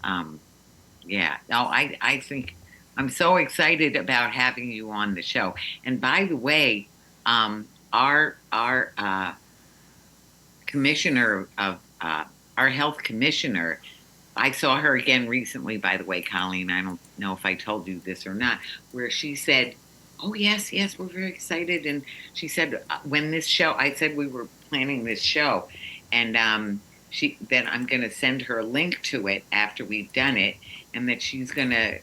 Um, yeah. No, I think I'm so excited about having you on the show. And by the way, our commissioner of our health commissioner, I saw her again recently, by the way, Colleen. I don't know if I told you this or not, where she said, "Oh, yes, yes, we're very excited." And she said, when this show, I said we were planning this show. And then I'm going to send her a link to it after we've done it, and that she's going to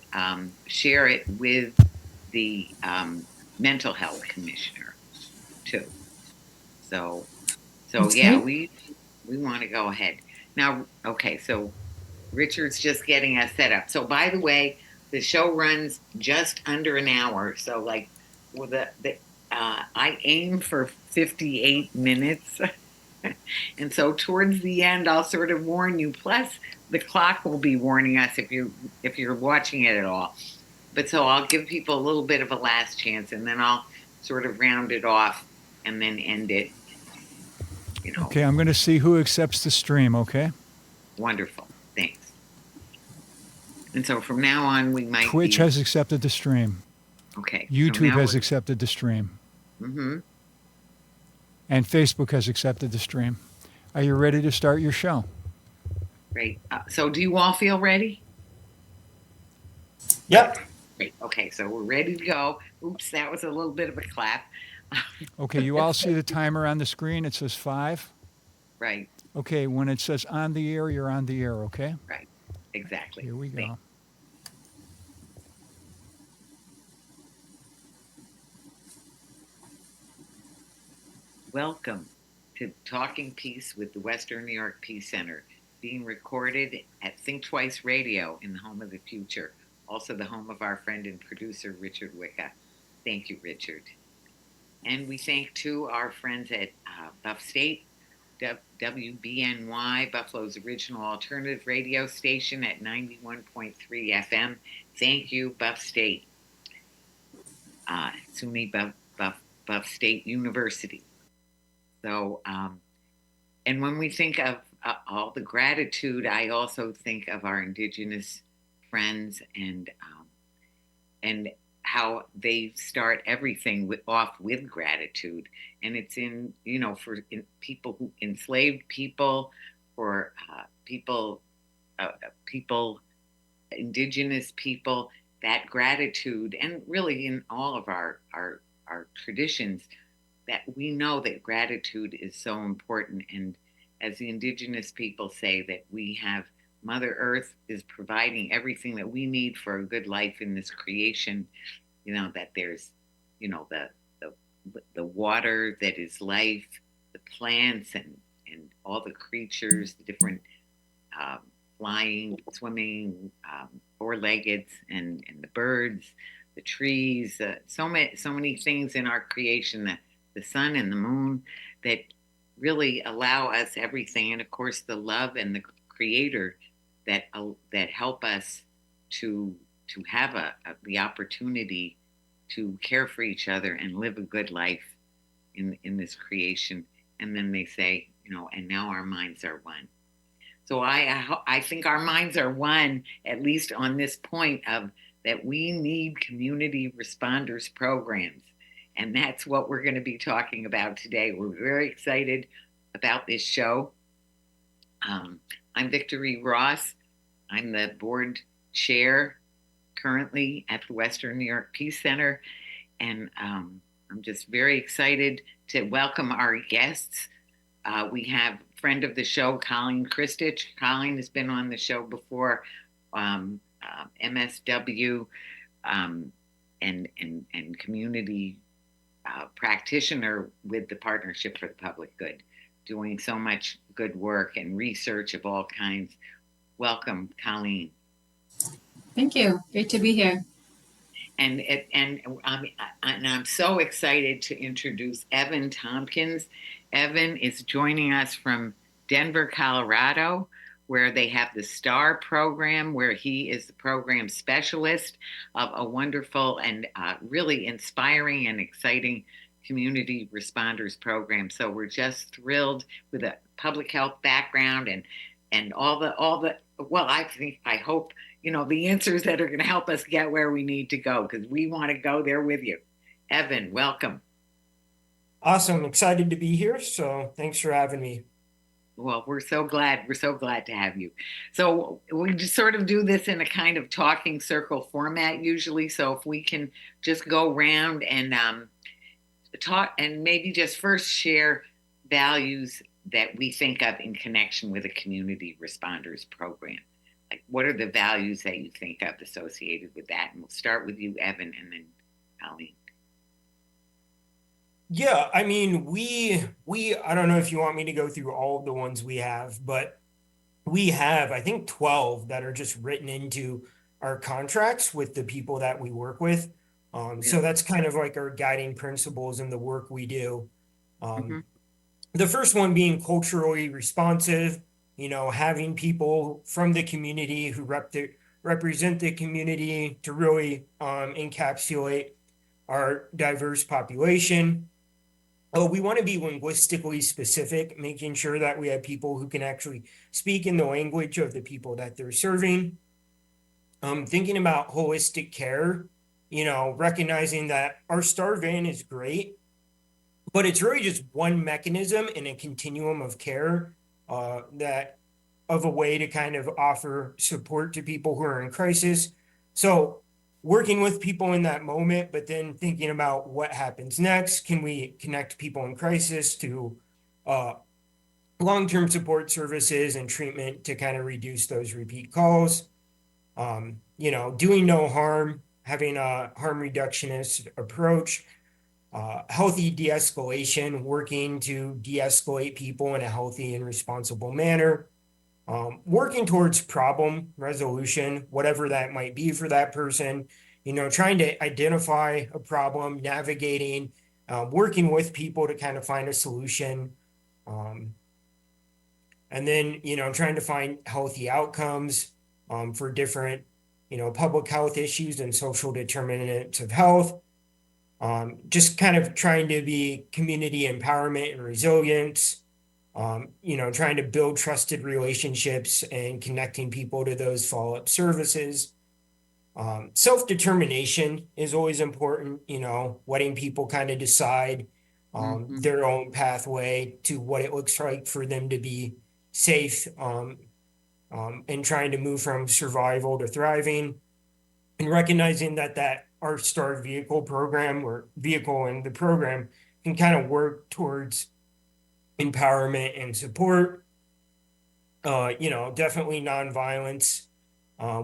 share it with the mental health commissioner too. So, so That's yeah, great. we want to go ahead now. Okay, so Richard's just getting us set up. So, by the way, the show runs just under an hour. So, like, with I aim for 58 minutes, and so towards the end, I'll sort of warn you. Plus, the clock will be warning us if you're watching it at all. But so I'll give people a little bit of a last chance, and then I'll sort of round it off and then end it. You know, Okay, I'm going to see who accepts the stream, okay? wonderful. Thanks. And so from now on, we might Twitch be has accepted the stream. okay. So YouTube now has we're. accepted the stream. Mm-hmm. And Facebook has accepted the stream. Are you ready to start your show? Great. So, do you all feel ready? Yep. Great. Okay, so we're ready to go. Oops, that was a little bit of a clap. Okay, you all see the timer on the screen? It says 5. Right, Okay, when it says on the air, you're on the air, okay? right. Exactly. Here we Thanks. go. Welcome to Talking Peace with the Western New York Peace Center, being recorded at Think Twice Radio in the home of the future, also the home of our friend and producer, Richard Wicca. Thank you, Richard. And we thank, too, our friends at Buff State, WBNY, Buffalo's original alternative radio station at 91.3 FM. Thank you, Buff State, SUNY Buff State University. So, and when we think of all the gratitude, I also think of our Indigenous friends and how they start everything off with gratitude, and it's for people who enslaved people, for people, Indigenous people, that gratitude, and really in all of our traditions, that we know that gratitude is so important. And as the Indigenous people say, that we have Mother Earth is providing everything that we need for a good life in this creation. That there's, the water that is life, the plants and all the creatures, the different flying, swimming, four-legged, and the birds, the trees, so many things in our creation, that the sun and the moon, that really allow us everything, and of course the love and the Creator that help us to have the opportunity to care for each other and live a good life in this creation. And then they say, and now our minds are one. So I think our minds are one, at least on this point of that we need community responders programs. And that's what we're going to be talking about today. We're very excited about this show. I'm Victory Ross. I'm the board chair currently at the Western New York Peace Center. And I'm just very excited to welcome our guests. We have friend of the show, Colleen Kristich. Colleen has been on the show before, MSW, and community practitioner with the Partnership for the Public Good, doing so much good work and research of all kinds. Welcome, Colleen. Thank you. Great to be here. And I'm so excited to introduce Evan Thompkins. Evan is joining us from Denver, Colorado, where they have the STAR program, where he is the program specialist of a wonderful and really inspiring and exciting community responders program. So we're just thrilled with a public health background and all the Well, I hope, the answers that are going to help us get where we need to go because we want to go there with you. Evan, welcome. Awesome. Excited to be here. So thanks for having me. Well, we're so glad. We're so glad to have you. So we just sort of do this in a kind of talking circle format usually. So if we can just go around and talk and maybe just first share values that we think of in connection with a community responders program. Like, what are the values that you think of associated with that? And we'll start with you, Evan, and then Colleen. Yeah, I mean, I don't know if you want me to go through all of the ones we have, but we have, I think, 12 that are just written into our contracts with the people that we work with. So that's kind of like our guiding principles in the work we do. The first one being culturally responsive, having people from the community who represent the community to really encapsulate our diverse population. We want to be linguistically specific, making sure that we have people who can actually speak in the language of the people that they're serving. Thinking about holistic care, recognizing that our STAR van is great, but it's really just one mechanism in a continuum of care that of a way to kind of offer support to people who are in crisis. So working with people in that moment, but then thinking about what happens next. Can we connect people in crisis to long-term support services and treatment to kind of reduce those repeat calls? Doing no harm, having a harm reductionist approach, healthy de-escalation, working to de-escalate people in a healthy and responsible manner. Working towards problem resolution, whatever that might be for that person, trying to identify a problem, navigating, working with people to kind of find a solution. And then, trying to find healthy outcomes for different, public health issues and social determinants of health. Just kind of trying to be community empowerment and resilience. Trying to build trusted relationships and connecting people to those follow-up services. Self-determination is always important, letting people kind of decide their own pathway to what it looks like for them to be safe and trying to move from survival to thriving, and recognizing that our STAR vehicle program or vehicle in the program can kind of work towards empowerment and support. Definitely nonviolence.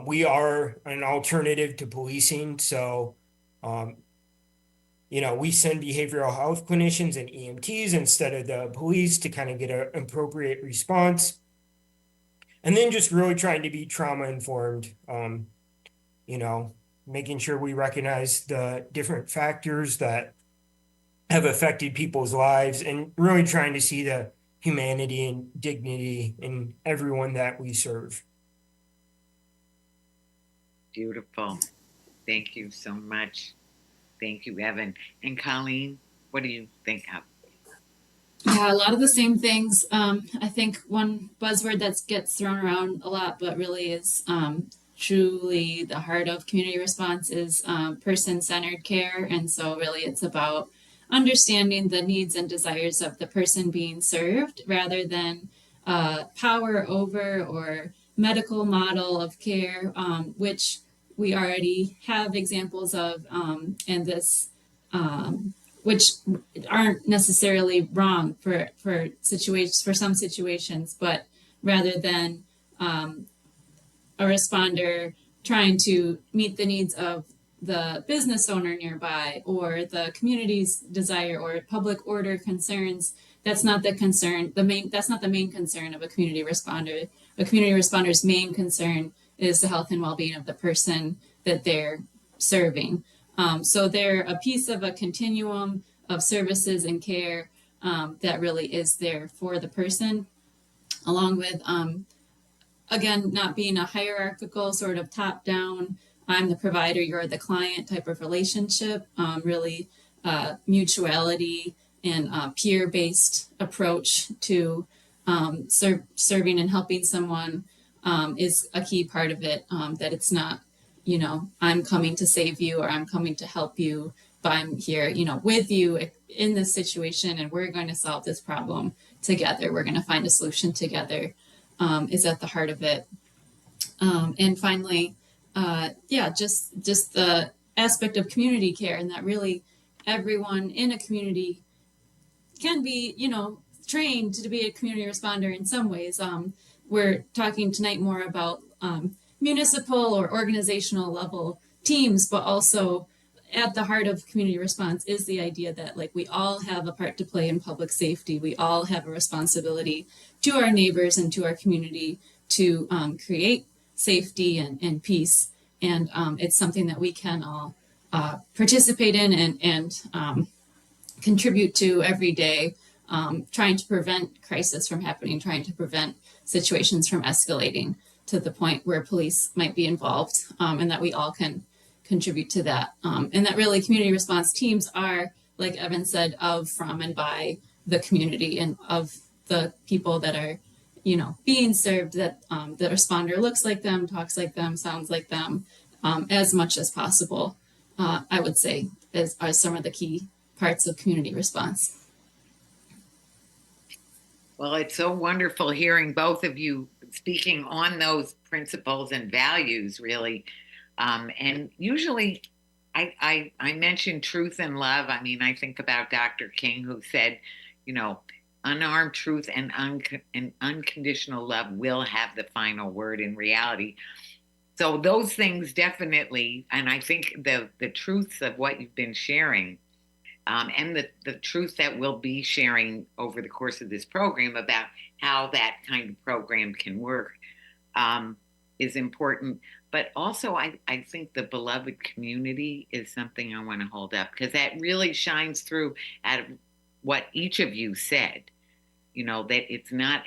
We are an alternative to policing. So, we send behavioral health clinicians and EMTs instead of the police to kind of get an appropriate response. And then just really trying to be trauma informed, making sure we recognize the different factors that have affected people's lives and really trying to see the humanity and dignity in everyone that we serve. Beautiful. Thank you so much. Thank you, Evan. And Colleen, what do you think of? Yeah, a lot of the same things. I think one buzzword that gets thrown around a lot, but really is truly the heart of community response is person-centered care. And so really it's about understanding the needs and desires of the person being served rather than power over or medical model of care, which we already have examples of in this, which aren't necessarily wrong for situations, for some situations, but rather than a responder trying to meet the needs of the business owner nearby or the community's desire or public order concerns, that's not the concern. That's not the main concern of a community responder. A community responder's main concern is the health and well-being of the person that they're serving. So they're a piece of a continuum of services and care that really is there for the person, along with, again, not being a hierarchical sort of top-down, I'm the provider, you're the client type of relationship, really mutuality and peer-based approach to serving and helping someone is a key part of it. That it's not, I'm coming to save you or I'm coming to help you, but I'm here, with you in this situation, and we're going to solve this problem together. We're going to find a solution together, is at the heart of it. And finally, just the aspect of community care, and that really everyone in a community can be, trained to be a community responder in some ways. We're talking tonight more about municipal or organizational level teams, but also at the heart of community response is the idea that like we all have a part to play in public safety. We all have a responsibility to our neighbors and to our community to create safety and peace. And it's something that we can all participate in and contribute to every day, trying to prevent crisis from happening, trying to prevent situations from escalating to the point where police might be involved, and that we all can contribute to that. And that really community response teams are, like Evan said, of, from, and by the community and of the people that are, being served, that the responder looks like them, talks like them, sounds like them, as much as possible, I would say, are some of the key parts of community response. Well, it's so wonderful hearing both of you speaking on those principles and values, really. And usually I mention truth and love. I mean, I think about Dr. King, who said, unarmed truth and unconditional love will have the final word in reality. So those things definitely, and I think the truths of what you've been sharing, and the truth that we'll be sharing over the course of this program about how that kind of program can work, is important. But also, I think the beloved community is something I want to hold up, because that really shines through out of what each of you said. That it's not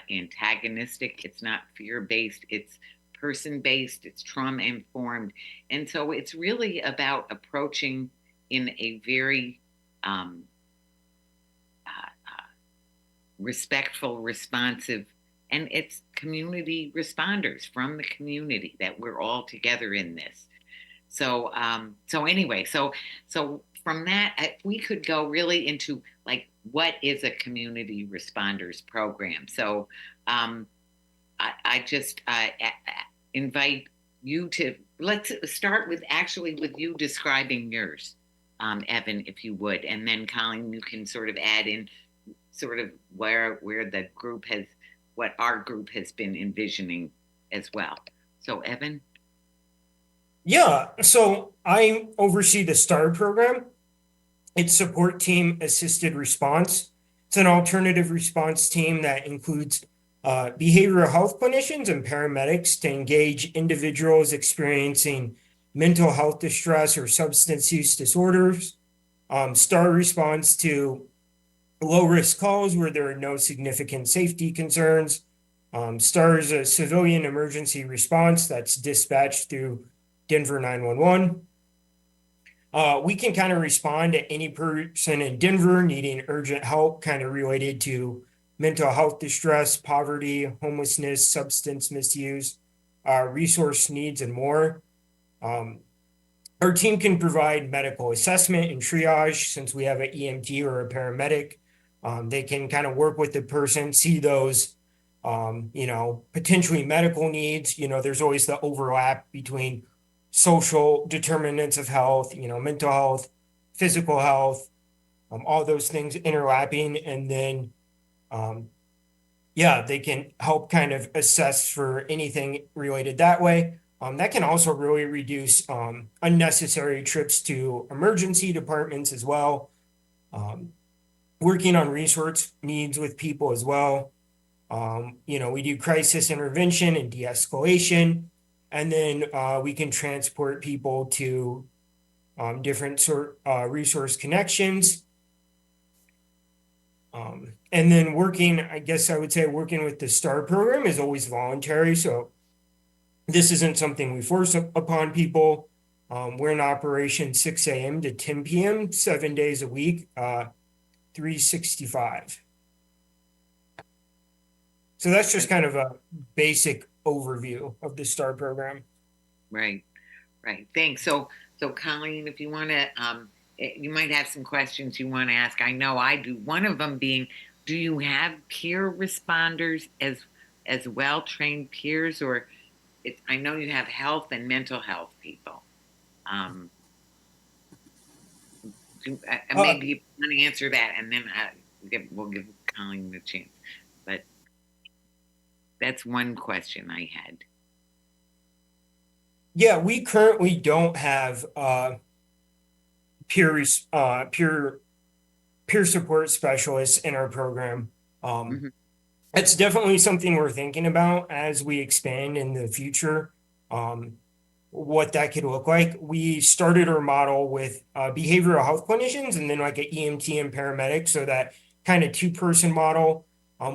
antagonistic, it's not fear-based, it's person-based, it's trauma-informed. And so it's really about approaching in a very respectful, responsive, and it's community responders from the community, that we're all together in this. So anyway, so from that, we could go really into like, what is a community responders program? So I just invite you to, let's start with you describing yours, Evan, if you would, and then Colleen, you can sort of add in sort of where the group has, what our group has been envisioning as well. So Evan. Yeah, so I oversee the STAR program. It's Support Team Assisted Response. It's an alternative response team that includes behavioral health clinicians and paramedics to engage individuals experiencing mental health distress or substance use disorders. STAR responds to low-risk calls where there are no significant safety concerns. STAR is a civilian emergency response that's dispatched through Denver 911. We can kind of respond to any person in Denver needing urgent help, kind of related to mental health distress, poverty, homelessness, substance misuse, resource needs, and more. Our team can provide medical assessment and triage. Since we have an EMT or a paramedic, they can kind of work with the person, see those, potentially medical needs. There's always the overlap between social determinants of health, mental health, physical health, all those things overlapping. And then, they can help kind of assess for anything related that way. That can also really reduce unnecessary trips to emergency departments as well. Working on resource needs with people as well. We do crisis intervention and de-escalation. And then we can transport people to different resource connections. And then working with the STAR program is always voluntary. So this isn't something we force upon people. We're in operation 6 a.m. to 10 p.m., 7 days a week, 365. So that's just kind of a basic overview of the STAR program. Right, right. Thanks. So Colleen, if you want to, you might have some questions you want to ask. I know I do. One of them being, do you have peer responders as well trained peers, or I know you have health and mental health people. Um, Uh, maybe you want to answer that, and then we'll give Colleen the chance. But that's one question I had. yeah, we currently don't have peer support specialists in our program. Hmm. It's definitely something we're thinking about as we expand in the future. Um, what that could look like. We started our model with behavioral health clinicians and then like an EMT and paramedic, so that kind of two-person model.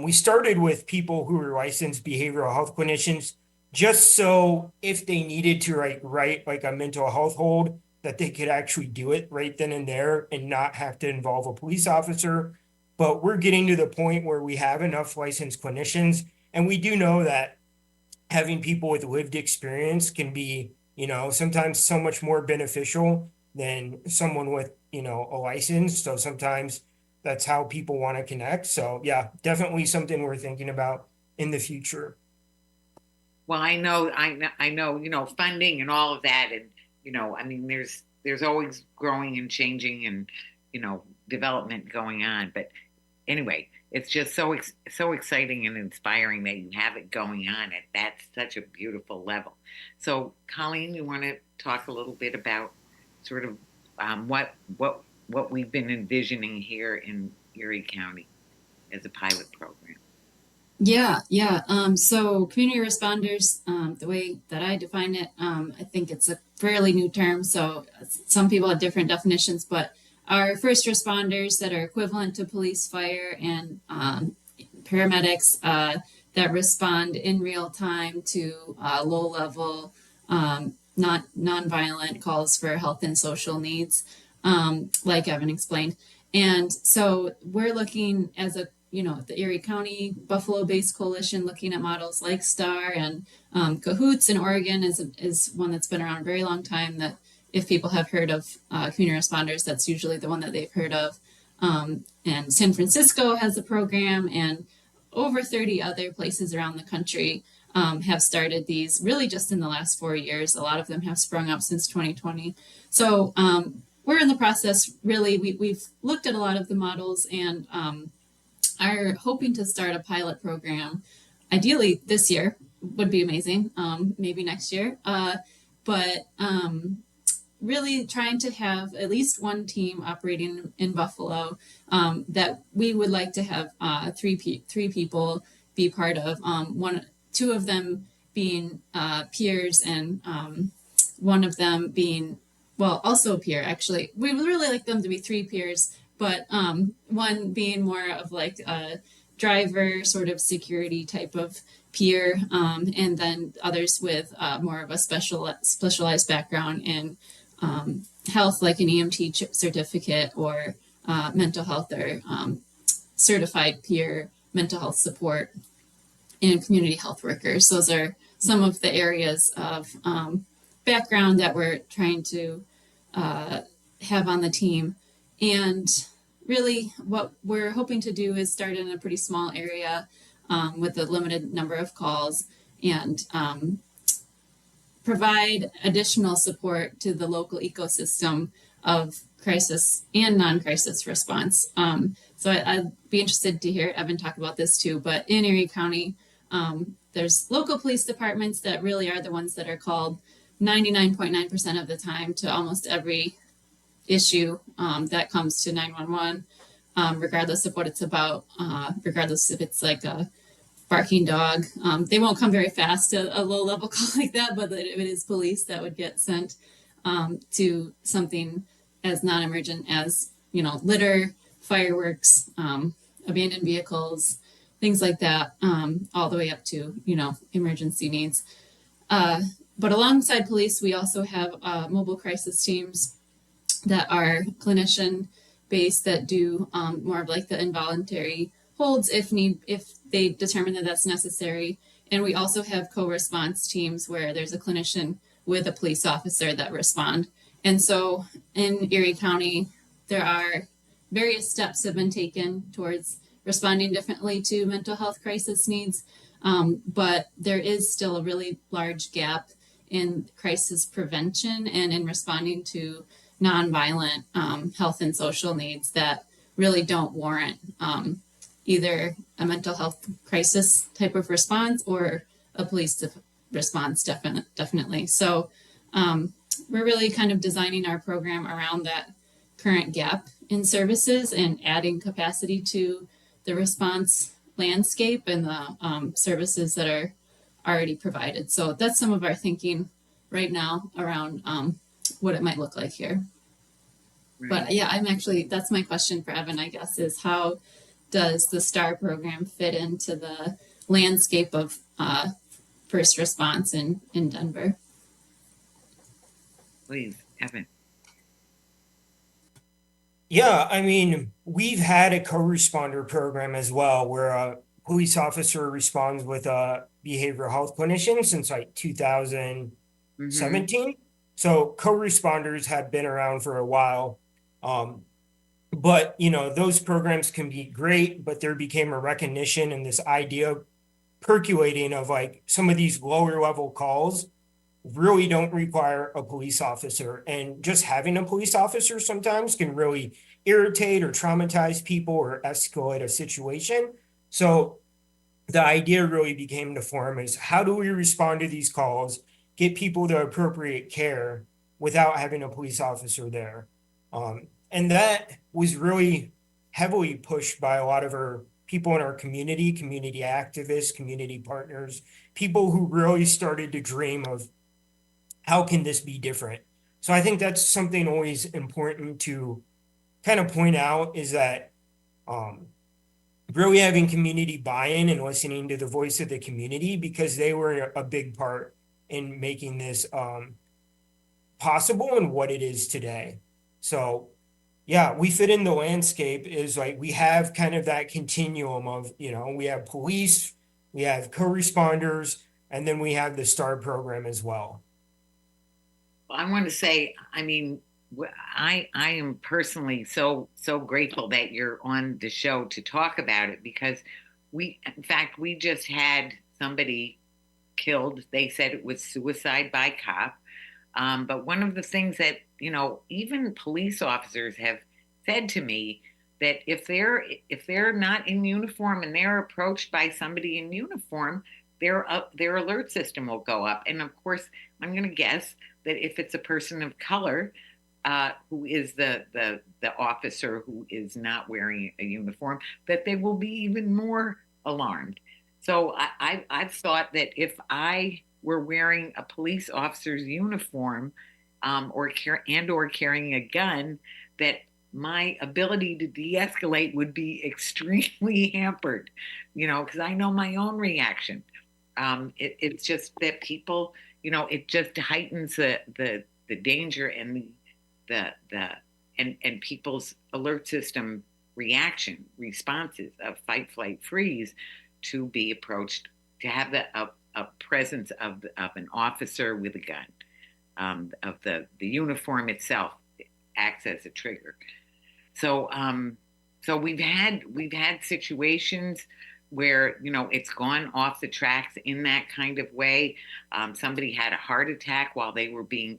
We started with people who were licensed behavioral health clinicians, just so if they needed to write like a mental health hold, that they could actually do it right then and there and not have to involve a police officer. But we're getting to the point where we have enough licensed clinicians, and we do know that having people with lived experience can be, sometimes so much more beneficial than someone with, a license. So sometimes that's how people want to connect. So yeah, definitely something we're thinking about in the future. Well, I know, funding and all of that, and I mean, there's always growing and changing, and development going on. But anyway, it's just so exciting and inspiring that you have it going on at that's such a beautiful level. So, Colleen, you want to talk a little bit about sort of what we've been envisioning here in Erie County as a pilot program? Yeah. So community responders, the way that I define it, I think it's a fairly new term. So some people have different definitions, but our first responders that are equivalent to police, fire, and paramedics that respond in real time to low level, not nonviolent calls for health and social needs, like Evan explained. And so we're looking as a the Erie County Buffalo-based coalition, looking at models like STAR and Cahoots in Oregon is one that's been around a very long time. That if people have heard of community responders, that's usually the one that they've heard of. And San Francisco has a program, and over 30 other places around the country have started these really just in the last 4 years. A lot of them have sprung up since 2020. So we're in the process, really. We've looked at a lot of the models and are hoping to start a pilot program, ideally this year would be amazing, maybe next year. But really trying to have at least one team operating in Buffalo that we would like to have three people be part of. Two of them being peers, and one of them being also a peer. Actually, we would really like them to be three peers, but one being more of like a driver sort of security type of peer, and then others with more of a specialized background in health, like an EMT certificate or mental health or certified peer mental health support and community health workers. Those are some of the areas of background that we're trying to have on the team. And really, what we're hoping to do is start in a pretty small area with a limited number of calls and provide additional support to the local ecosystem of crisis and non-crisis response. So I'd be interested to hear Evan talk about this too, but in Erie County, there's local police departments that really are the ones that are called 99.9% of the time to almost every issue that comes to 911, regardless of what it's about, regardless if it's like a barking dog. They won't come very fast to a low level call like that, but if it is police, that would get sent to something as non-emergent as, litter, fireworks, abandoned vehicles, things like that, all the way up to, emergency needs. But alongside police, we also have mobile crisis teams that are clinician based that do more of like the involuntary holds if they determine that that's necessary. And we also have co-response teams where there's a clinician with a police officer that respond. And so in Erie County, there are various steps have been taken towards responding differently to mental health crisis needs. But there is still a really large gap in crisis prevention and in responding to nonviolent health and social needs that really don't warrant either a mental health crisis type of response or a police response, definitely. So we're really kind of designing our program around that current gap in services and adding capacity to the response landscape and the services that are already provided. So that's some of our thinking right now around what it might look like here. Right. But yeah, that's my question for Evan, I guess, is how does the STAR program fit into the landscape of first response in Denver? Please, Evan. Yeah, I mean, we've had a co-responder program as well where a police officer responds with a behavioral health clinician since like 2017. So co-responders have been around for a while. But those programs can be great, but there became a recognition and this idea percolating of like some of these lower level calls really don't require a police officer. And just having a police officer sometimes can really irritate or traumatize people or escalate a situation. So the idea really became to form is how do we respond to these calls, get people the appropriate care without having a police officer there. And that was really heavily pushed by a lot of our people in our community activists, community partners, people who really started to dream of how can this be different? So I think that's something always important to kind of point out is that really having community buy-in and listening to the voice of the community because they were a big part in making this possible and what it is today. So yeah, we fit in the landscape is like we have kind of that continuum of, we have police, we have co-responders, and then we have the STAR program as well. Well, I want to say, I mean, I am personally so grateful that you're on the show to talk about it because we just had somebody killed. They said it was suicide by cop. But one of the things that, even police officers have said to me that if they're not in uniform and they're approached by somebody in uniform, their alert system will go up. And of course, I'm going to guess that if it's a person of color who is the officer who is not wearing a uniform, that they will be even more alarmed. So I've thought that if I were wearing a police officer's uniform or carrying a gun, that my ability to de-escalate would be extremely hampered, because I know my own reaction. It's just that people, it just heightens the danger and and people's alert system responses of fight, flight, freeze to be approached, to have a presence of an officer with a gun, of the uniform itself acts as a trigger. So we've had situations where it's gone off the tracks in that kind of way. Somebody had a heart attack while they were being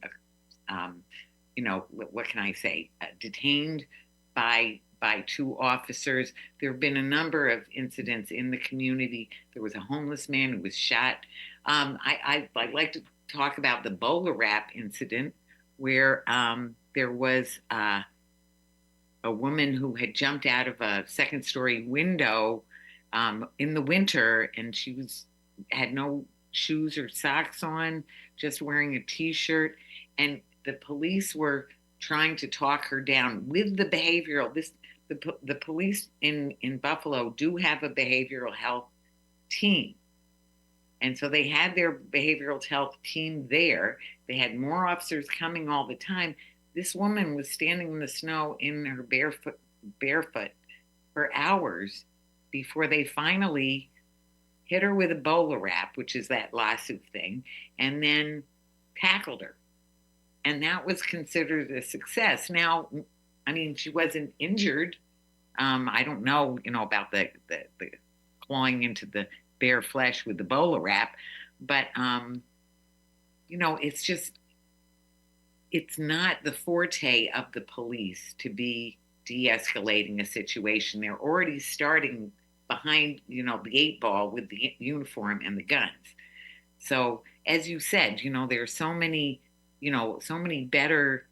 what can I say, detained by two officers. There have been a number of incidents in the community. There was a homeless man who was shot. I'd like to talk about the bowler wrap incident where there was a woman who had jumped out of a second-story window in the winter, and she had no shoes or socks on, just wearing a t-shirt, and the police were trying to talk her down with the behavioral. The police in Buffalo do have a behavioral health team. And so they had their behavioral health team there. They had more officers coming all the time. This woman was standing in the snow in her barefoot for hours before they finally hit her with a bowler wrap, which is that lawsuit thing, and then tackled her. And that was considered a success. Now, I mean, she wasn't injured. I don't know, about the clawing into the bare flesh with the bowler wrap, but it's just it's not the forte of the police to be de-escalating a situation. They're already starting behind, the eight ball with the uniform and the guns. So, as you said, there's so many, so many better,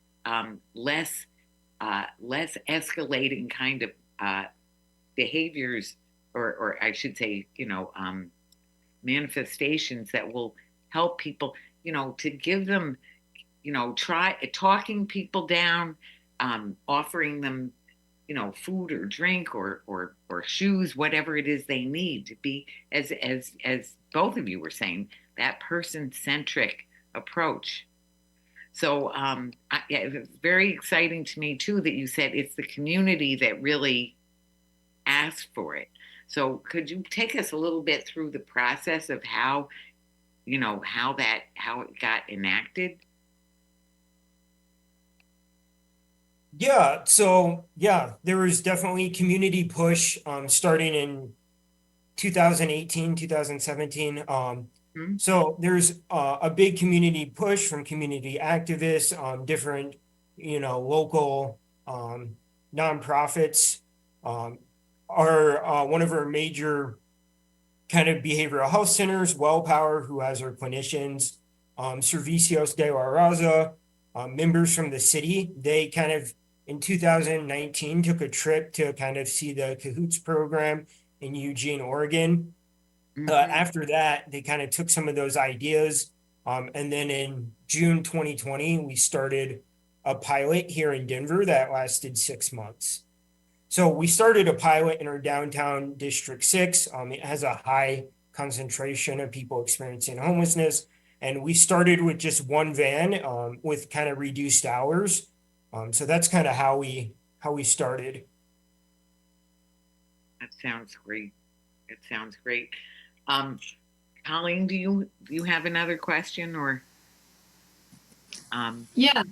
less escalating kind of behaviors, or I should say, manifestations that will help people, to give them, try talking people down, offering them, food or drink or shoes, whatever it is they need to be, as both of you were saying, that person-centric approach. So it's very exciting to me too that you said it's the community that really asked for it. So could you take us a little bit through the process of how it got enacted? Yeah, so yeah, there was definitely community push starting in 2018, 2017. So there's a big community push from community activists, different, local nonprofits. One of our major kind of behavioral health centers, WellPower, who has our clinicians, Servicios de la Raza, members from the city. They kind of, in 2019, took a trip to kind of see the Cahoots program in Eugene, Oregon. After that, they kind of took some of those ideas. And then in June 2020, we started a pilot here in Denver that lasted 6 months. So we started a pilot in our downtown District 6. It has a high concentration of people experiencing homelessness. And we started with just one van with kind of reduced hours. So that's kind of how we started. That sounds great. It sounds great. Colleen, do you have another question or? Yeah.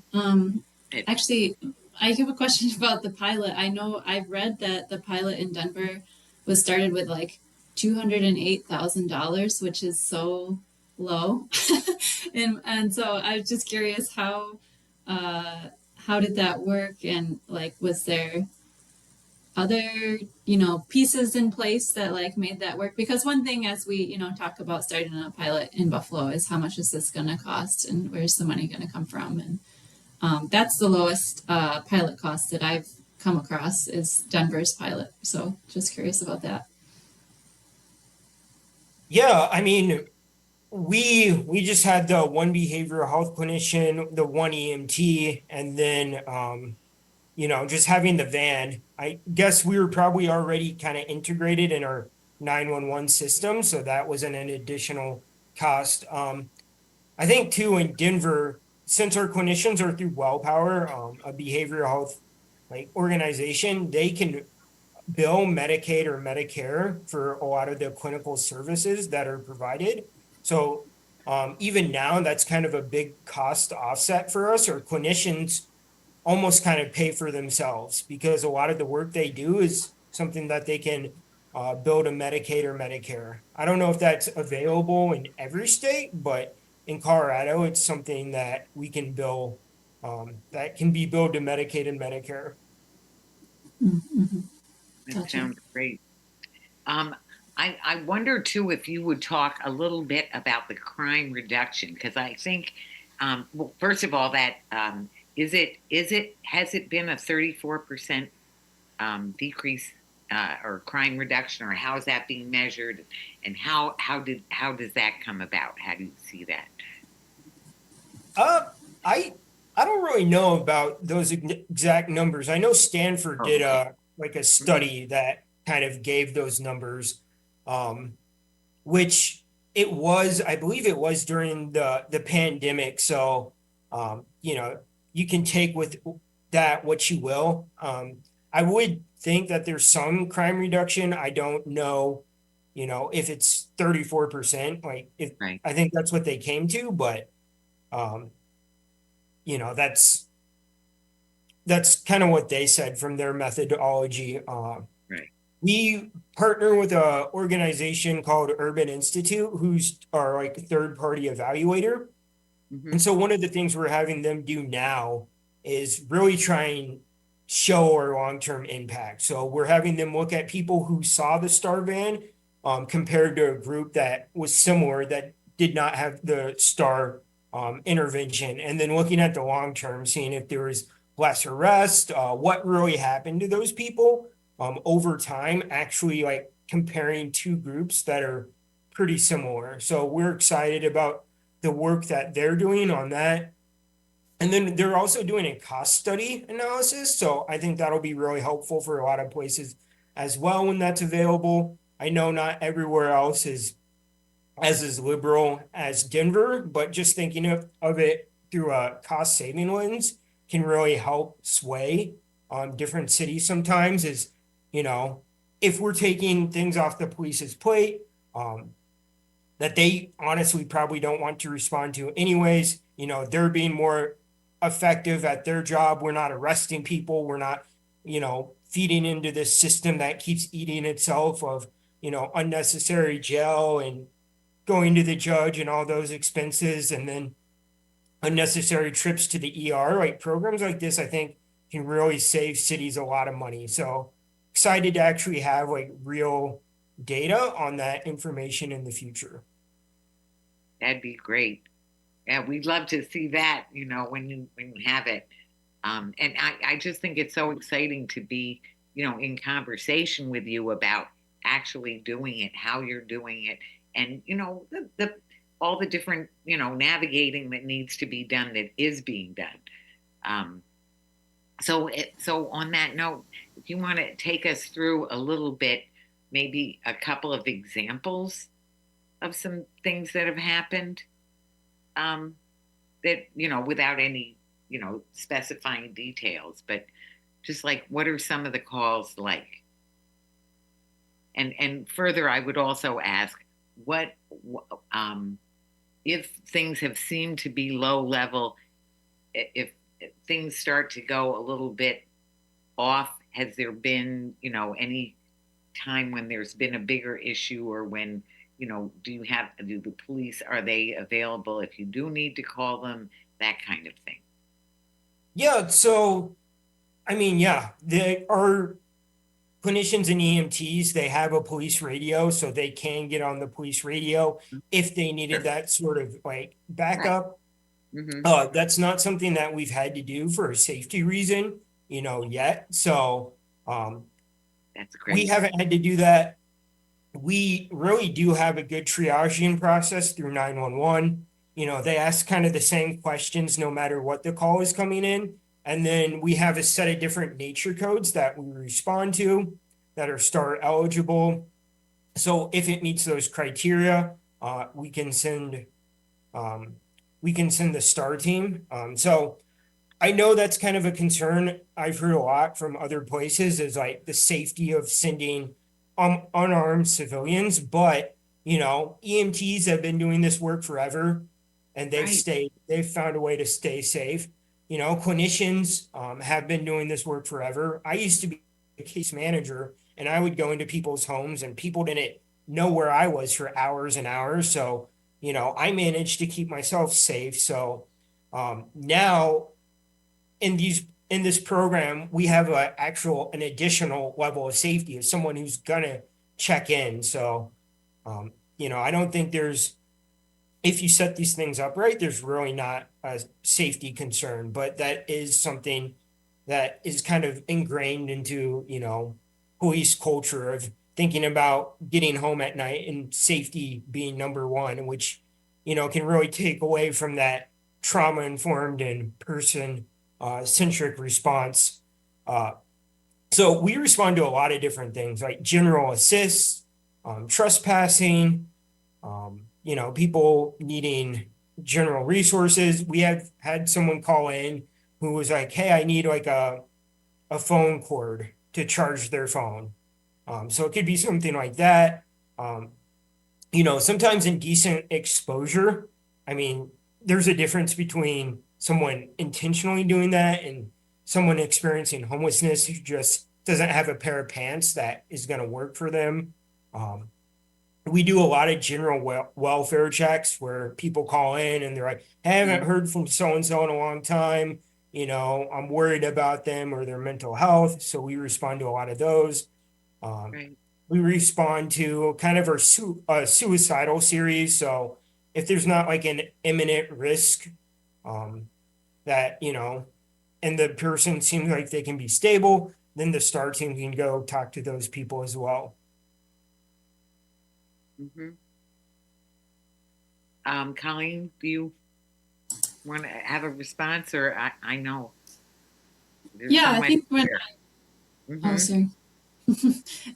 Actually, I have a question about the pilot. I know I've read that the pilot in Denver was started with like $208,000, which is so low. and so I was just curious how did that work, and like was there other pieces in place that like made that work? Because one thing as we talk about starting a pilot in Buffalo is how much is this going to cost and where's the money going to come from, and that's the lowest pilot cost that I've come across is Denver's pilot. So just curious about that. Yeah, I mean, we just had the one behavioral health clinician, the one EMT, and then just having the van. I guess we were probably already kind of integrated in our 911 system, so that wasn't an additional cost. I think too in Denver, since our clinicians are through WellPower, a behavioral health organization, they can bill Medicaid or Medicare for a lot of the clinical services that are provided. So even now, that's kind of a big cost offset for us. Our clinicians almost kind of pay for themselves because a lot of the work they do is something that they can bill to Medicaid or Medicare. I don't know if that's available in every state, but in Colorado, it's something that we can bill, that can be billed to Medicaid and Medicare. Mm-hmm. That sounds great. I wonder too if you would talk a little bit about the crime reduction, because I think, well, first of all, that has it been a 34% decrease or crime reduction, or how is that being measured, and how does that come about? How do you see that? I don't really know about those exact numbers. I know Stanford did a study that kind of gave those numbers, which I believe it was during the pandemic. So, you can take with that what you will. I would think that there's some crime reduction. I don't know, if it's 34%, like if Right. I think that's what they came to, but um, that's kind of what they said from their methodology. Right. We partner with a organization called Urban Institute, who's our like third party evaluator. Hmm. And so one of the things we're having them do now is really try and show our long-term impact. So we're having them look at people who saw the star van compared to a group that was similar that did not have the star intervention, and then looking at the long term, seeing if there was less arrest, what really happened to those people over time, actually like comparing two groups that are pretty similar. So we're excited about the work that they're doing on that. And then they're also doing a cost study analysis. So I think that'll be really helpful for a lot of places as well when that's available. I know not everywhere else is as liberal as Denver, but just thinking of it through a cost saving lens can really help sway different cities sometimes is, if we're taking things off the police's plate, um, that they honestly probably don't want to respond to anyways. They're being more effective at their job. We're not arresting people. We're not, feeding into this system that keeps eating itself of, unnecessary jail and going to the judge and all those expenses and then unnecessary trips to the ER. Like programs like this, I think can really save cities a lot of money. So excited to actually have like real data on that information in the future. That'd be great. Yeah, we'd love to see that, when you have it. And I just think it's so exciting to be, in conversation with you about actually doing it, how you're doing it, and the all the different, navigating that needs to be done that is being done. Um, so on that note, if you want to take us through a little bit, maybe a couple of examples of some things that have happened, um, that without any specifying details, but just like what are some of the calls like? And further, I would also ask what um, if things have seemed to be low level, if things start to go a little bit off, has there been any time when there's been a bigger issue, or when do the police, are they available if you do need to call them, that kind of thing? Yeah, so I mean, yeah, there are clinicians and EMTs, they have a police radio, so they can get on the police radio if they needed Sure. that sort of like Right. backup. Hmm. That's not something that we've had to do for a safety reason, yet. So That's we great. haven't had to do that. We really do have a good triaging process through 911. They ask kind of the same questions no matter what the call is coming in. And then we have a set of different nature codes that we respond to that are star eligible. So if it meets those criteria, um, we can send the star team. So I know that's kind of a concern I've heard a lot from other places is like the safety of sending unarmed civilians, but EMTs have been doing this work forever and Right. they've found a way to stay safe. Clinicians have been doing this work forever. I used to be a case manager and I would go into people's homes and people didn't know where I was for hours and hours. So, I managed to keep myself safe. So now in this program, we have an additional level of safety of someone who's gonna check in. So, I don't think if you set these things up right, there's really not a safety concern, but that is something that is kind of ingrained into, police culture of thinking about getting home at night and safety being number one, which, can really take away from that trauma informed and person centric response. Uh, so we respond to a lot of different things like general assists, trespassing, people needing general resources. We have had someone call in who was like, "Hey, I need like a phone cord." to charge their phone. So it could be something like that. Sometimes indecent exposure, I mean, there's a difference between someone intentionally doing that and someone experiencing homelessness who just doesn't have a pair of pants that is going to work for them. Um, we do a lot of general welfare checks where people call in and they're like, I haven't heard from so and so in a long time. I'm worried about them or their mental health. So we respond to a lot of those. Um, Right. we respond to kind of our suicidal series. So if there's not like an imminent risk, um, that, and the person seems like they can be stable, then the STAR team can go talk to those people as well. Mm-hmm. Colleen, do you want to have a response, or I know there's Yeah, so I much think when there. oh Mm-hmm. sorry.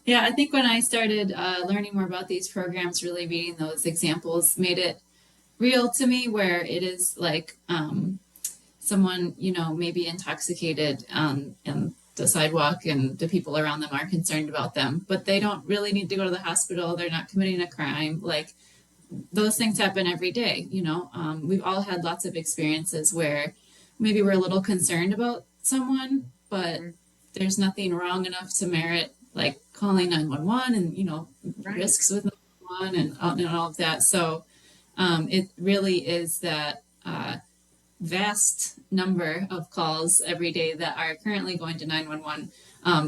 Yeah, I think when I started learning more about these programs, really reading those examples made it real to me, where it is like someone, maybe intoxicated in the sidewalk and the people around them are concerned about them, but they don't really need to go to the hospital. They're not committing a crime. Like those things happen every day, we've all had lots of experiences where maybe we're a little concerned about someone, but Mm-hmm. there's nothing wrong enough to merit like calling 911 and, Right. risks with 911 and all of that. So it really is that vast number of calls every day that are currently going to 911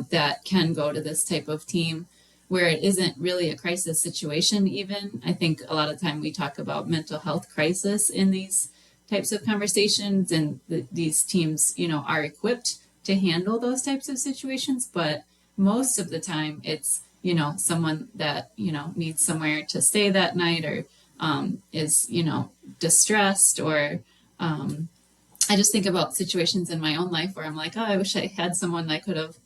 that can go to this type of team where it isn't really a crisis situation. Even I think a lot of time we talk about mental health crisis in these types of conversations, and these teams are equipped to handle those types of situations, but most of the time it's someone that needs somewhere to stay that night, or is distressed, or I just think about situations in my own life where I'm like, oh, I wish I had someone I could have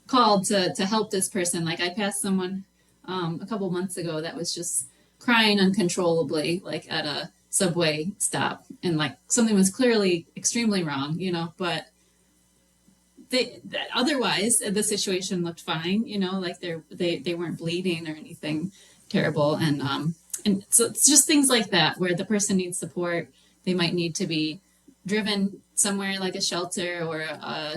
called to help this person. Like I passed someone a couple months ago that was just crying uncontrollably, like at a subway stop, and like something was clearly extremely wrong, but otherwise the situation looked fine, like they weren't bleeding or anything terrible, and so it's just things like that where the person needs support. They might need to be driven somewhere like a shelter or a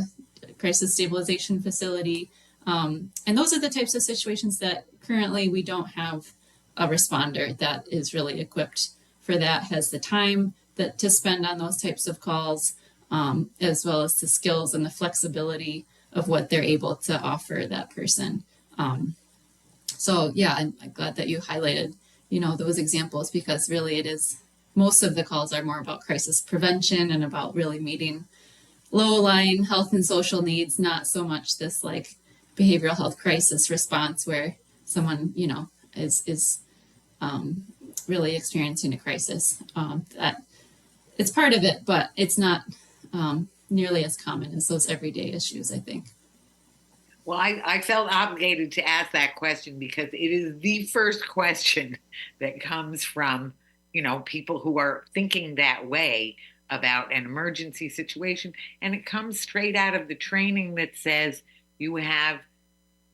crisis stabilization facility, and those are the types of situations that currently we don't have a responder that is really equipped for that, has the time that to spend on those types of calls, as well as the skills and the flexibility of what they're able to offer that person. So yeah, I'm glad that you highlighted, those examples, because really it is, most of the calls are more about crisis prevention and about really meeting low-lying health and social needs, not so much this like behavioral health crisis response where someone, is really experiencing a crisis. That it's part of it, but it's not nearly as common as those everyday issues, I think. Well, I felt obligated to ask that question because it is the first question that comes from, people who are thinking that way about an emergency situation. And it comes straight out of the training that says you have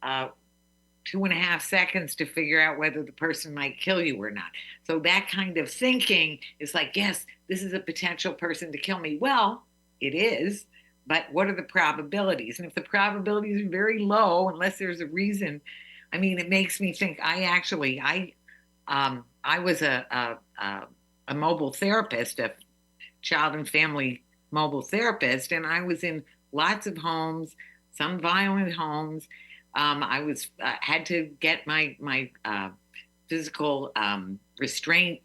2.5 seconds to figure out whether the person might kill you or not. So that kind of thinking is like, yes, this is a potential person to kill me. Well, it is, but what are the probabilities? And if the probabilities are very low, unless there's a reason, I mean, it makes me think. I was a mobile therapist, a child and family mobile therapist, and I was in lots of homes, some violent homes. I was had to get my physical restraint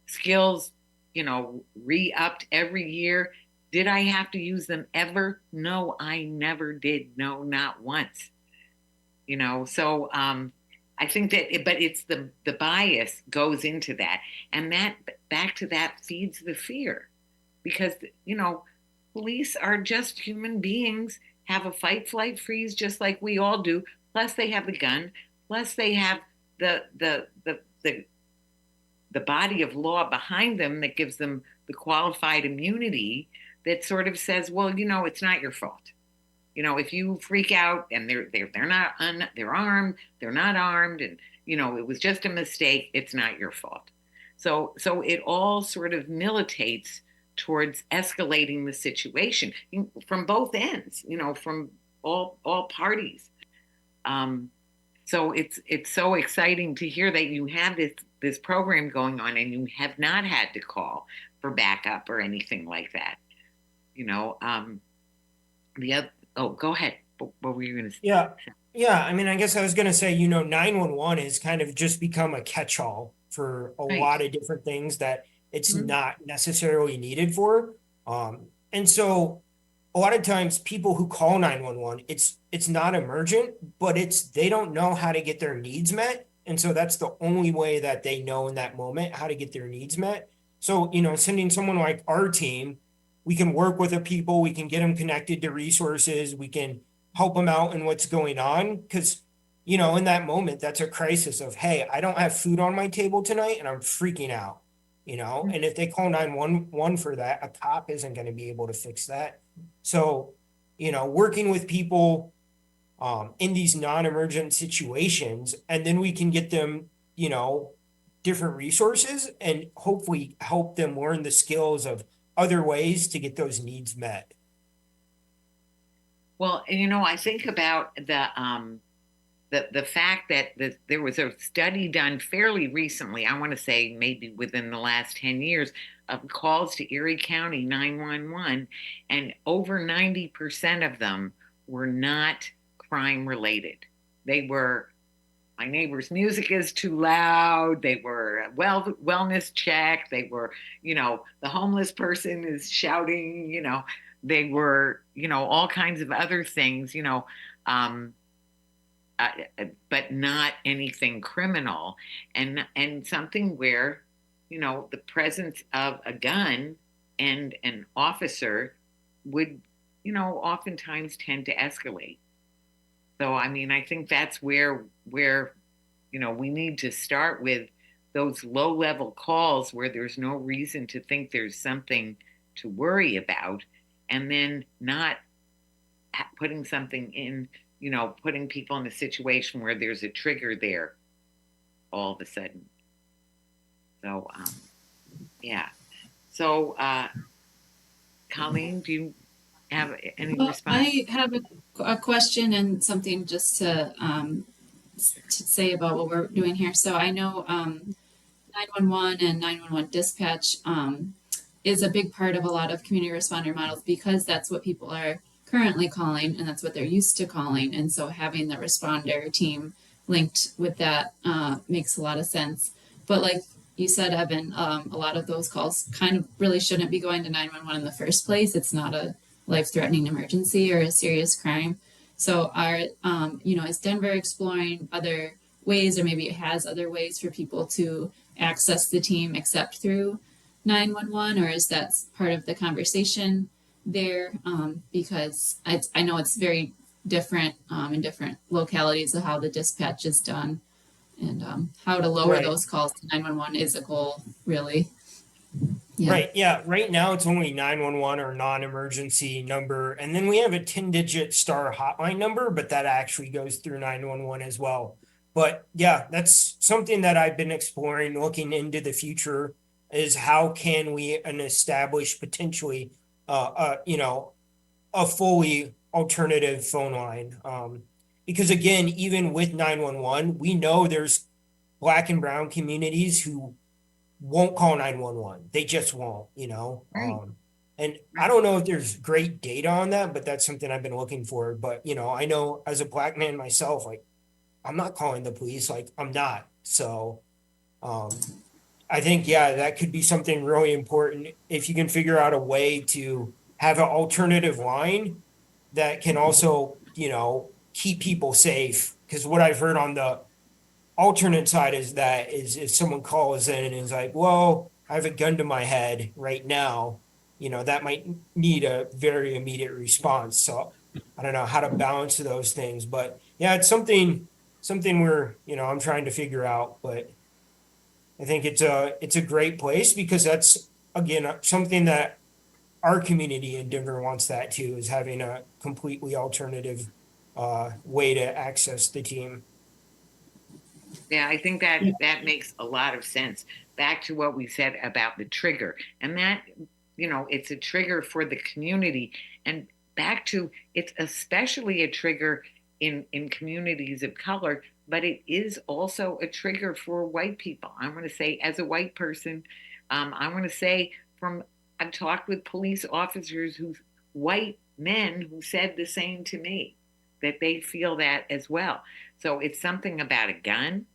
skills, re-upped every year. Did I have to use them ever? No, I never did. No, not once. So I think but it's the bias goes into that, and that back to that feeds the fear, because police are just human beings, have a fight, flight, freeze, just like we all do. Plus, they have the gun. Plus, they have the body of law behind them that gives them the qualified immunity that sort of says, well, it's not your fault. if you freak out and they're armed, they're not armed, and it was just a mistake, it's not your fault. So it all sort of militates towards escalating the situation from both ends, from all parties. So it's so exciting to hear that you have this program going on and you have not had to call for backup or anything like that. The other, oh, go ahead. What were you going to say? Yeah. Yeah. I mean, I guess I was going to say, 911 has kind of just become a catch-all for a Right. lot of different things that it's Mhm. not necessarily needed for. And so a lot of times people who call 911, it's not emergent, but they don't know how to get their needs met. And so that's the only way that they know in that moment how to get their needs met. So, sending someone like our team, we can work with the people, we can get them connected to resources, we can help them out in what's going on. Because, in that moment, that's a crisis of, hey, I don't have food on my table tonight and I'm freaking out, and if they call 911 for that, a cop isn't going to be able to fix that. So, working with people in these non-emergent situations, and then we can get them, different resources and hopefully help them learn the skills of other ways to get those needs met. Well, I think about the fact that there was a study done fairly recently, I want to say maybe within the last 10 years, of calls to Erie County 911, and over 90% of them were not crime related. They were, my neighbor's music is too loud. They were a wellness check. They were, the homeless person is shouting. They were, all kinds of other things. Um, uh, but not anything criminal, and something where the presence of a gun and an officer would oftentimes tend to escalate. So I mean, I think that's where we need to start with those low level calls where there's no reason to think there's something to worry about, and then not putting something in, putting people in a situation where there's a trigger there all of a sudden. So, yeah. So, Colleen, do you have any Well, response? I have a question and something just to say about what we're doing here. So I know 911 and 911 dispatch is a big part of a lot of community responder models because that's what people are currently calling and that's what they're used to calling. And so having the responder team linked with that makes a lot of sense. But like you said, Evan, a lot of those calls kind of really shouldn't be going to 911 in the first place. It's not a life-threatening emergency or a serious crime. So is Denver exploring other ways, or maybe it has other ways for people to access the team except through 911, or is that part of the conversation there? Because I know it's very different in different localities of how the dispatch is done, and how to lower Right. those calls to 911 is a goal, really. Yeah. Right. Yeah. Right now it's only 911 or non-emergency number. And then we have a 10-digit star hotline number, but that actually goes through 911 as well. But yeah, that's something that I've been exploring, looking into the future, is how can we establish potentially a fully alternative phone line. Because again, even with 911, we know there's Black and brown communities who won't call 911. They just won't. Right. And I Right. don't know if there's great data on that, but that's something I've been looking for. But, I know as a Black man myself, like, I'm not calling the police. Like, I'm not. So, I think, yeah, that could be something really important if you can figure out a way to have an alternative line that can also, keep people safe. Because what I've heard on the alternate side is if someone calls in and is like, well, I have a gun to my head right now, that might need a very immediate response. So I don't know how to balance those things, but yeah, it's something we're, I'm trying to figure out, but I think it's a great place because that's again something that our community in Denver wants that too, is having a completely alternative way to access the team. Yeah, I think that makes a lot of sense. Back to what we said about the trigger, and that, it's a trigger for the community, and back to it's especially a trigger in communities of color, but it is also a trigger for white people. I want to say, as a white person, I want to say I've talked with police officers white men who said the same to me, that they feel that as well. So it's something about a gun.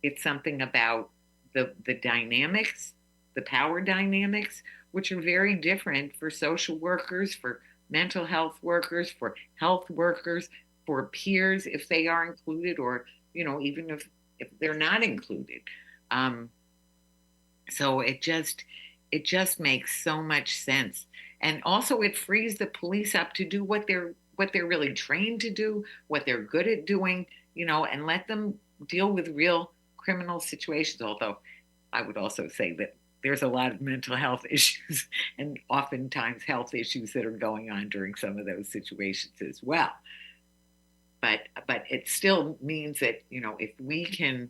It's something about the dynamics, the power dynamics, which are very different for social workers, for mental health workers, for health workers, for peers if they are included, or even if they're not included. So it just makes so much sense, and also it frees the police up to do what they're really trained to do, what they're good at doing, and let them deal with real criminal situations. Although I would also say that there's a lot of mental health issues and oftentimes health issues that are going on during some of those situations as well. But it still means that, if we can,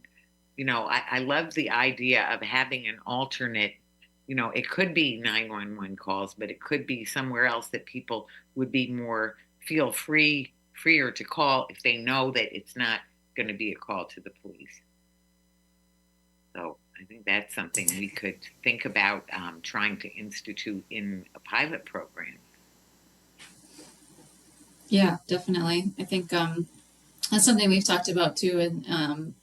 I love the idea of having an alternate, it could be 911 calls, but it could be somewhere else that people would be feel freer to call if they know that it's not going to be a call to the police. So I think that's something we could think about trying to institute in a pilot program. Yeah, definitely. I think that's something we've talked about too, and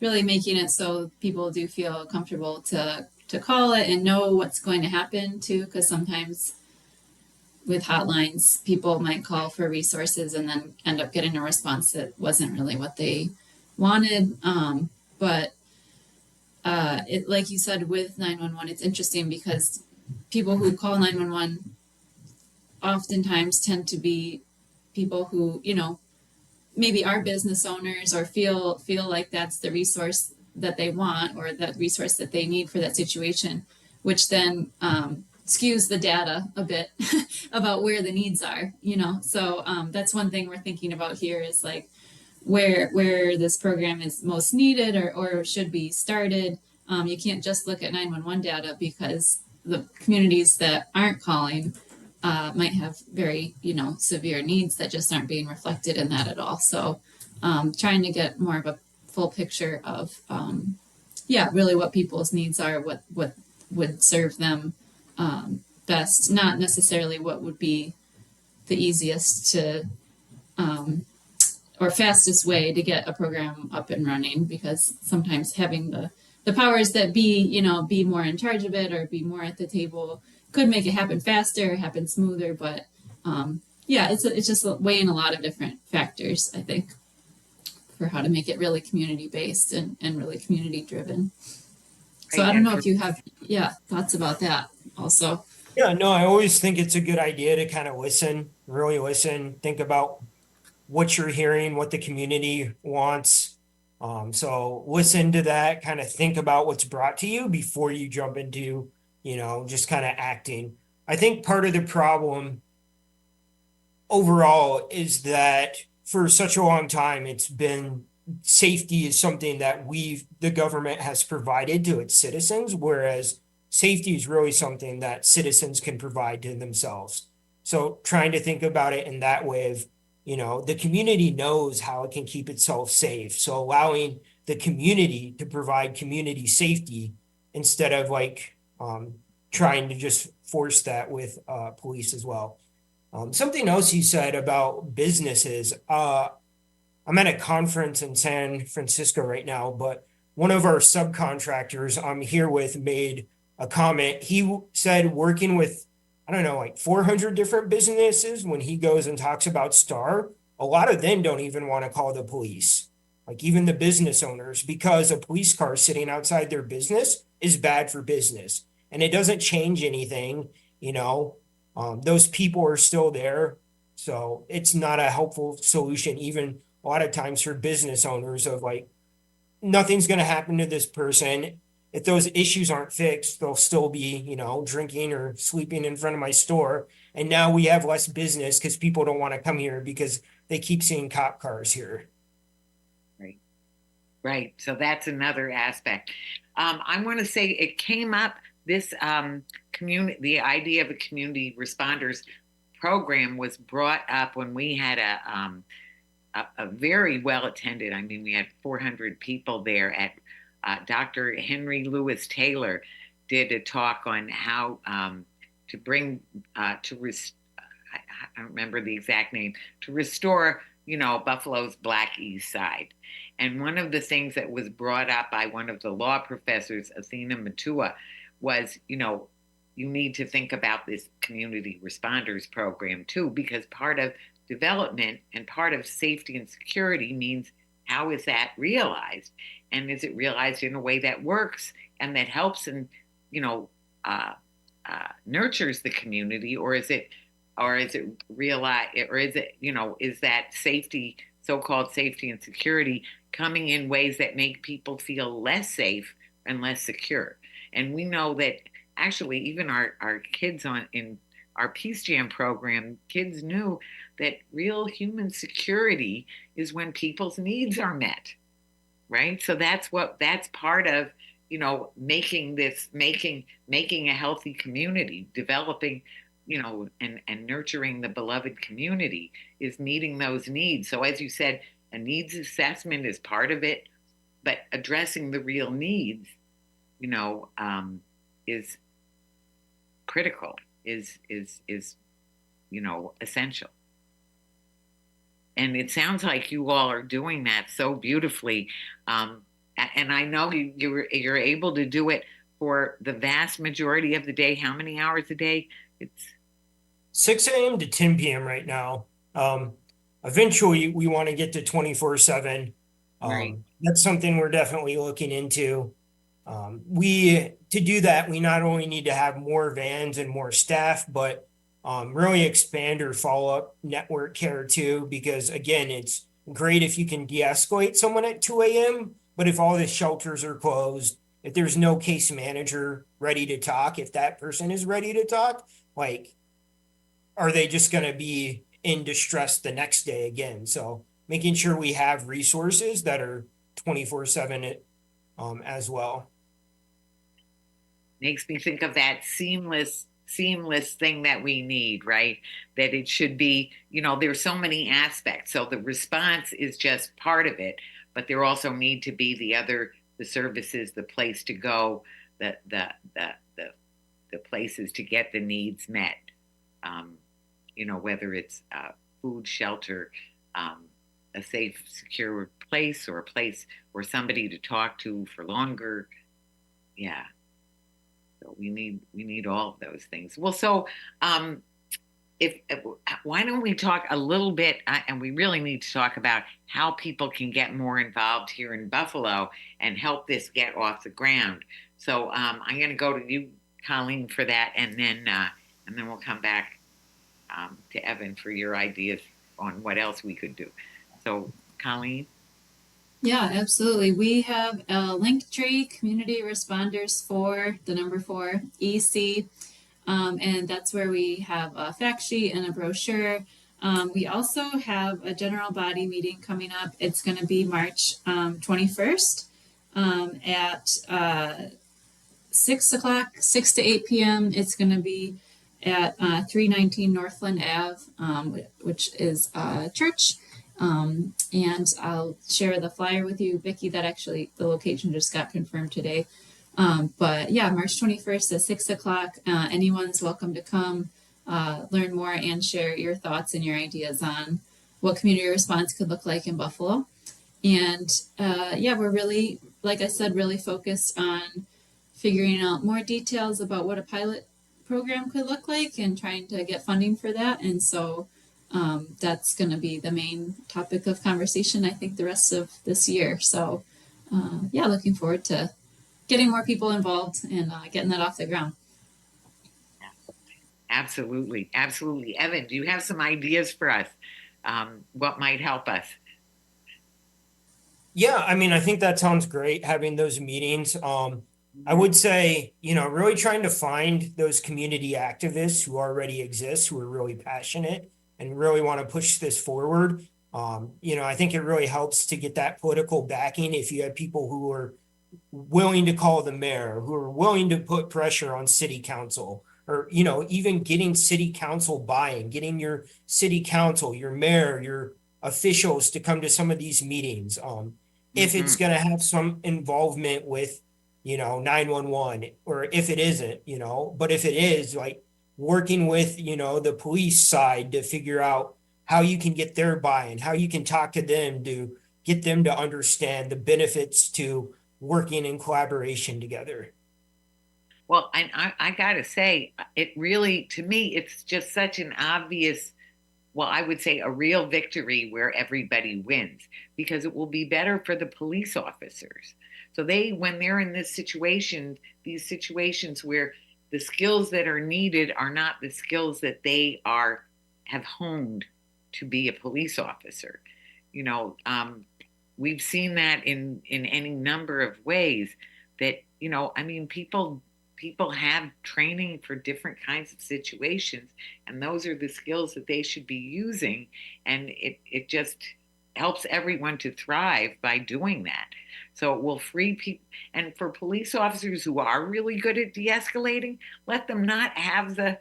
really making it so people do feel comfortable to call it and know what's going to happen too, because sometimes with hotlines, people might call for resources and then end up getting a response that wasn't really what they wanted. But it, like you said, with 911, it's interesting because people who call 911 oftentimes tend to be people who, maybe are business owners or feel like that's the resource that they want or that resource that they need for that situation, which then skews the data a bit about where the needs are, So that's one thing we're thinking about here is like where this program is most needed or should be started. You can't just look at 911 data because the communities that aren't calling might have very, severe needs that just aren't being reflected in that at all. So trying to get more of a full picture of, really what people's needs are, what would serve them best, not necessarily what would be the easiest to or fastest way to get a program up and running, because sometimes having the powers that be more in charge of it or be more at the table could make it happen faster, happen smoother. But it's just weighing a lot of different factors, I think, for how to make it really community based and really community driven. So I don't know if you have thoughts about that also. Yeah, no, I always think it's a good idea to kind of really listen, think about what you're hearing, what the community wants. So listen to that, kind of think about what's brought to you before you jump into, just kind of acting. I think part of the problem overall is that for such a long time, it's been safety is something that the government has provided to its citizens, whereas safety is really something that citizens can provide to themselves. So trying to think about it in that way of, the community knows how it can keep itself safe. So allowing the community to provide community safety instead of trying to just force that with police as well. Something else you said about businesses. I'm at a conference in San Francisco right now, but one of our subcontractors I'm here with made a comment. He said working with, 400 different businesses, when he goes and talks about STAR, a lot of them don't even want to call the police, even the business owners, because a police car sitting outside their business is bad for business. And it doesn't change anything, those people are still there. So it's not a helpful solution, even a lot of times for business owners of nothing's going to happen to this person. if those issues aren't fixed, they'll still be, drinking or sleeping in front of my store. And now we have less business because people don't want to come here because they keep seeing cop cars here. Right. Right. So that's another aspect. I want to say it came up, this community, the idea of a community responders program was brought up when we had a very well attended, I mean, we had 400 people there at Dr. Henry Lewis Taylor did a talk on how to bring, I don't remember the exact name, to restore, Buffalo's Black East Side. And one of the things that was brought up by one of the law professors, Athena Matua, was, you need to think about this community responders program too, because part of development and part of safety and security means how is that realized? And is it realized in a way that works and that helps and, nurtures the community, or is it realized, or is it, is that safety, so-called safety and security, coming in ways that make people feel less safe and less secure? And we know that actually even our kids in our Peace Jam program, kids knew that real human security is when people's needs are met, right? So that's part of, making a healthy community, developing, and nurturing the beloved community is meeting those needs. So as you said, a needs assessment is part of it, but addressing the real needs, is critical, is essential. And it sounds like you all are doing that so beautifully. And I know you're able to do it for the vast majority of the day. How many hours a day? It's 6 a.m. to 10 p.m. right now. Eventually, we want to get to 24/7. right. That's something we're definitely looking into. To do that, we not only need to have more vans and more staff, but really expand or follow-up network care too, because again, it's great if you can de-escalate someone at 2 a.m., but if all the shelters are closed, if there's no case manager ready to talk, if that person is ready to talk, like, are they just going to be in distress the next day again? So making sure we have resources that are 24/7 as well. Makes me think of that seamless thing that we need, right? That it should be, there's so many aspects. So the response is just part of it, but there also need to be the services, the place to go, the places to get the needs met. Whether it's food, shelter, a safe, secure place, or a place or somebody to talk to for longer. Yeah. So we need all of those things. Well, so if why don't we talk a little bit, and we really need to talk about how people can get more involved here in Buffalo and help this get off the ground. So I'm going to go to you, Colleen, for that, and then we'll come back to Evan for your ideas on what else we could do. So, Colleen. Yeah, absolutely. We have a Linktree Community Responders 4, the number 4, EC, and that's where we have a fact sheet and a brochure. We also have a general body meeting coming up. It's going to be March 21st at 6 o'clock, 6 to 8 p.m. It's going to be at 319 Northland Ave, which is a church. And I'll share the flyer with you, Vicki. That actually, the location just got confirmed today. But yeah, March 21st at 6 o'clock. Anyone's welcome to come learn more and share your thoughts and your ideas on what community response could look like in Buffalo. And yeah, we're really, like I said, really focused on figuring out more details about what a pilot program could look like and trying to get funding for that. And so that's going to be the main topic of conversation, I think, the rest of this year. So yeah, looking forward to getting more people involved and getting that off the ground. Absolutely. Absolutely. Evan, do you have some ideas for us? What might help us? Yeah, I mean, I think that sounds great, having those meetings. I would say, really trying to find those community activists who already exist, who are really passionate and really want to push this forward. I think it really helps to get that political backing if you have people who are willing to call the mayor, who are willing to put pressure on city council, or, even getting city council buy-in, getting your city council, your mayor, your officials to come to some of these meetings. If Mm-hmm. it's going to have some involvement with, 911, or if it isn't, but if it is, like working with, the police side to figure out how you can get their buy-in, how you can talk to them to get them to understand the benefits to working in collaboration together. Well, I gotta say, it really, to me, it's just such an obvious, well, I would say a real victory where everybody wins because it will be better for the police officers. So when they're in this situation, these situations where the skills that are needed are not the skills that have honed to be a police officer. You know, we've seen that in any number of ways that, I mean, people have training for different kinds of situations, and those are the skills that they should be using, and it just helps everyone to thrive by doing that. So it will free people. And for police officers who are really good at de-escalating, let them not have the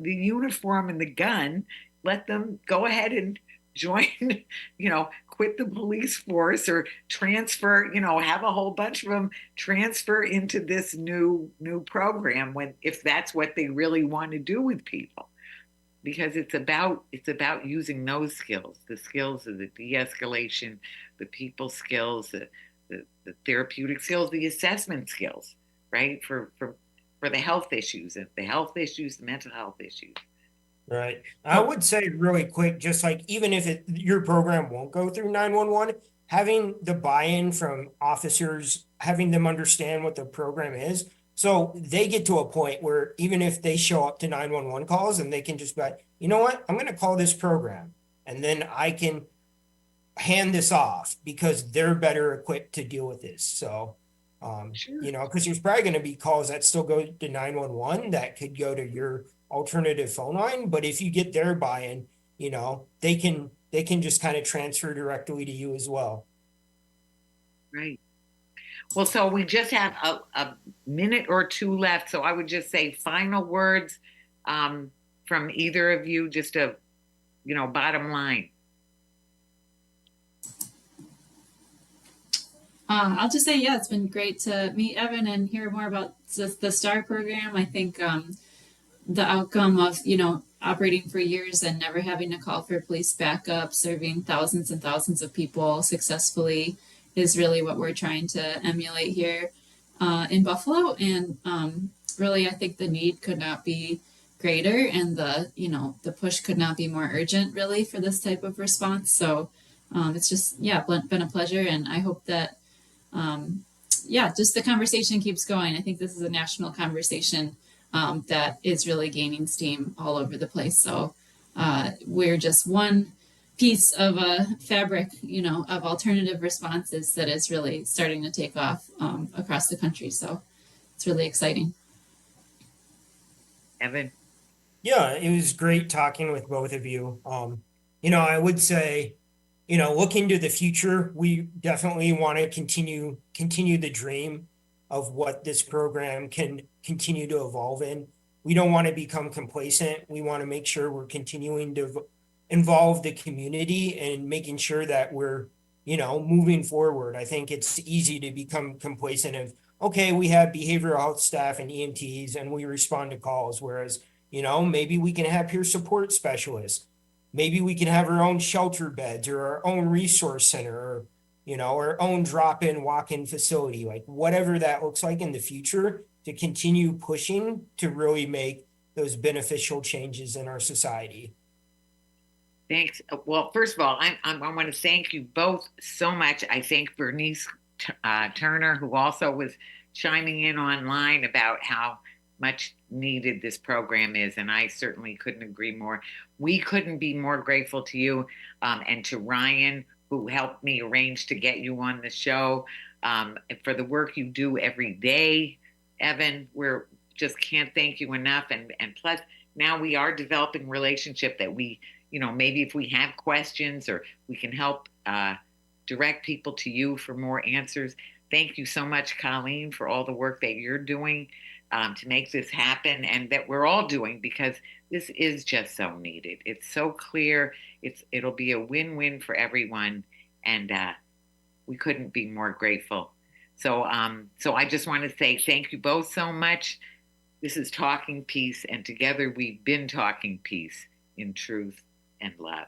uniform and the gun. Let them go ahead and join, quit the police force or transfer, have a whole bunch of them transfer into this new program when if that's what they really want to do with people, because it's about using those skills, the skills of the de-escalation, the people skills, the therapeutic skills, the assessment skills, right, for the health issues, the mental health issues. Right. I would say really quick, just like even if your program won't go through 911, having the buy-in from officers, having them understand what the program is. So they get to a point where even if they show up to 911 calls and they can just be like, you know what, I'm going to call this program and then I can hand this off because they're better equipped to deal with this. So, Sure. because there's probably going to be calls that still go to 911 that could go to your alternative phone line. But if you get their buy-in, they can just kind of transfer directly to you as well. Right. Well, so we just have a minute or two left. So I would just say final words from either of you, just a, bottom line. I'll just say, yeah, it's been great to meet Evan and hear more about the STAR program. I think the outcome of, operating for years and never having to call for police backup, serving thousands and thousands of people successfully is really what we're trying to emulate here in Buffalo. And really, I think the need could not be greater and the push could not be more urgent really for this type of response. So it's just, yeah, been a pleasure. And I hope that, just the conversation keeps going. I think this is a national conversation that is really gaining steam all over the place. So we're just one piece of a fabric, of alternative responses that is really starting to take off across the country. So it's really exciting. Evan? Yeah, it was great talking with both of you. I would say, looking to the future, we definitely want to continue the dream of what this program can continue to evolve in. We don't want to become complacent. We want to make sure we're continuing to involve the community and making sure that we're, moving forward. I think it's easy to become complacent of, okay, we have behavioral health staff and EMTs and we respond to calls, whereas, maybe we can have peer support specialists. Maybe we can have our own shelter beds or our own resource center or, our own drop-in walk-in facility, like whatever that looks like in the future to continue pushing to really make those beneficial changes in our society. Thanks. Well, first of all, I want to thank you both so much. I thank Bernice Turner, who also was chiming in online about how much needed this program is, and I certainly couldn't agree more. We couldn't be more grateful to you and to Ryan, who helped me arrange to get you on the show. for the work you do every day, Evan. We're just can't thank you enough. And plus, now we are developing relationship that we, maybe if we have questions or we can help direct people to you for more answers. Thank you so much, Colleen, for all the work that you're doing to make this happen and that we're all doing because this is just so needed. It's so clear. It'll be a win-win for everyone, and we couldn't be more grateful. So I just want to say thank you both so much. This is Talking Peace, and together we've been talking peace in truth and love.